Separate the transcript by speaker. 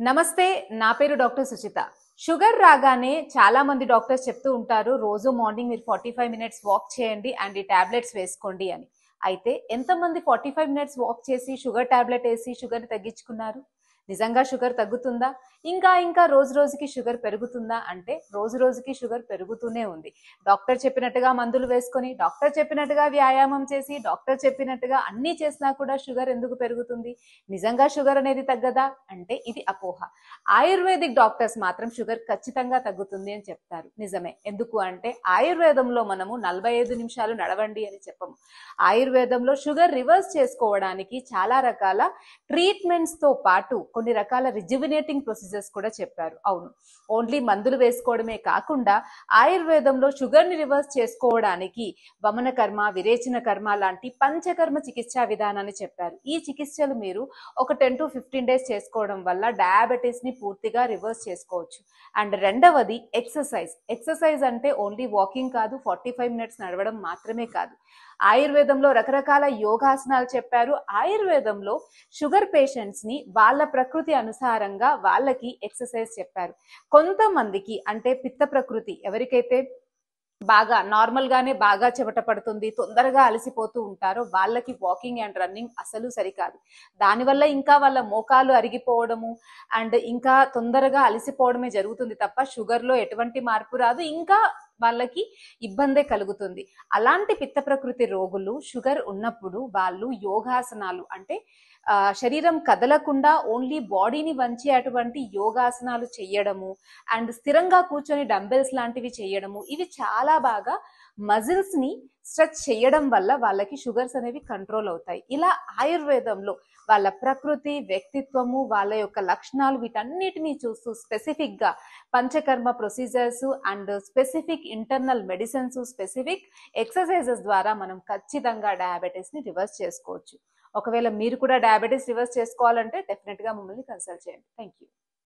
Speaker 1: నమస్తే. నా పేరు డాక్టర్ సుచిత. షుగర్ రాగానే చాలా మంది డాక్టర్స్ చెప్తూ ఉంటారు, రోజు మార్నింగ్ మీరు 45 మినిట్స్ వాక్ చేయండి అండ్ ఈ టాబ్లెట్స్ వేసుకోండి అని. అయితే ఎంతమంది 45 మినిట్స్ వాక్ చేసి షుగర్ టాబ్లెట్ వేసి షుగర్‌ని తగ్గించుకున్నారు? నిజంగా షుగర్ తగ్గుతుందా? ఇంకా రోజు రోజుకి షుగర్ పెరుగుతుందా? అంటే రోజు రోజుకి షుగర్ పెరుగుతూనే ఉంది. డాక్టర్ చెప్పినట్టుగా మందులు వేసుకొని, డాక్టర్ చెప్పినట్టుగా వ్యాయామం చేసి, డాక్టర్ చెప్పినట్టుగా అన్నీ చేసినా కూడా షుగర్ ఎందుకు పెరుగుతుంది? నిజంగా షుగర్ అనేది తగ్గదా? అంటే ఇది అపోహ. ఆయుర్వేదిక్ డాక్టర్స్ మాత్రం షుగర్ ఖచ్చితంగా తగ్గుతుంది అని చెప్తారు. నిజమే. ఎందుకు అంటే ఆయుర్వేదంలో మనము 45 నిమిషాలు నడవండి అని చెప్పము. ఆయుర్వేదంలో షుగర్ రివర్స్ చేసుకోవడానికి చాలా రకాల ట్రీట్మెంట్స్ తో పాటు కొన్ని రకాల రిజువినేటింగ్ ప్రొసీజర్స్ కూడా చెప్పారు. అవును, ఓన్లీ మందులు వేసుకోవడమే కాకుండా ఆయుర్వేదంలో షుగర్ ని రివర్స్ చేసుకోవడానికి వమన కర్మ, విరేచన కర్మ లాంటి పంచకర్మ చికిత్సా విధానాన్ని చెప్పారు. ఈ చికిత్సలు మీరు ఒక 10 to 15 డేస్ చేసుకోవడం వల్ల డయాబెటీస్ ని పూర్తిగా రివర్స్ చేసుకోవచ్చు. అండ్ రెండవది ఎక్సర్సైజ్ అంటే ఓన్లీ వాకింగ్ కాదు, 45 మినిట్స్ నడవడం మాత్రమే కాదు. ఆయుర్వేదంలో రకరకాల యోగాసనాలు చెప్పారు. ఆయుర్వేదంలో షుగర్ పేషెంట్స్ ని వాళ్ళ ప్రకృతి అనుసారంగా వాళ్ళకి ఎక్సర్సైజ్ చెప్పారు. కొంతమందికి అంటే పిత్త ప్రకృతి ఎవరికైతే బాగా నార్మల్ గానే బాగా చెమట పడుతుంది, తొందరగా అలసిపోతూ ఉంటారో వాళ్ళకి వాకింగ్ అండ్ రన్నింగ్ అసలు సరికాదు. దానివల్ల ఇంకా వాళ్ళ మోకాలు అరిగిపోవడము అండ్ ఇంకా తొందరగా అలసిపోవడమే జరుగుతుంది తప్ప షుగర్ లో ఎటువంటి మార్పు రాదు, ఇంకా వాళ్ళకి ఇబ్బందే కలుగుతుంది. అలాంటి పిత్త ప్రకృతి రోగులు షుగర్ ఉన్నప్పుడు వాళ్ళు యోగాసనాలు అంటే శరీరం కదలకుండా ఓన్లీ బాడీని వంచే అటువంటి యోగాసనాలు చెయ్యడము అండ్ స్థిరంగా కూర్చొని డంబెల్స్ లాంటివి చేయడము, ఇవి చాలా బాగా మజిల్స్ ని స్ట్రెచ్ చేయడం వల్ల వాళ్ళకి షుగర్స్ అనేవి కంట్రోల్ అవుతాయి. ఇలా ఆయుర్వేదంలో వాళ్ళ ప్రకృతి, వ్యక్తిత్వము, వాళ్ళ యొక్క లక్షణాలు వీటన్నిటినీ చూస్తూ స్పెసిఫిక్ గా panchakarma procedures and specific internal medicines, specific exercises ద్వారా మనం ఖచ్చితంగా డయాబెటీస్ ని రివర్స్ చేసుకోవచ్చు. ఒకవేళ మీరు కూడా డయాబెటీస్ రివర్స్ చేసుకోవాలంటే డెఫినెట్ గా మమ్మల్ని కన్సల్ట్ చేయండి. Thank you.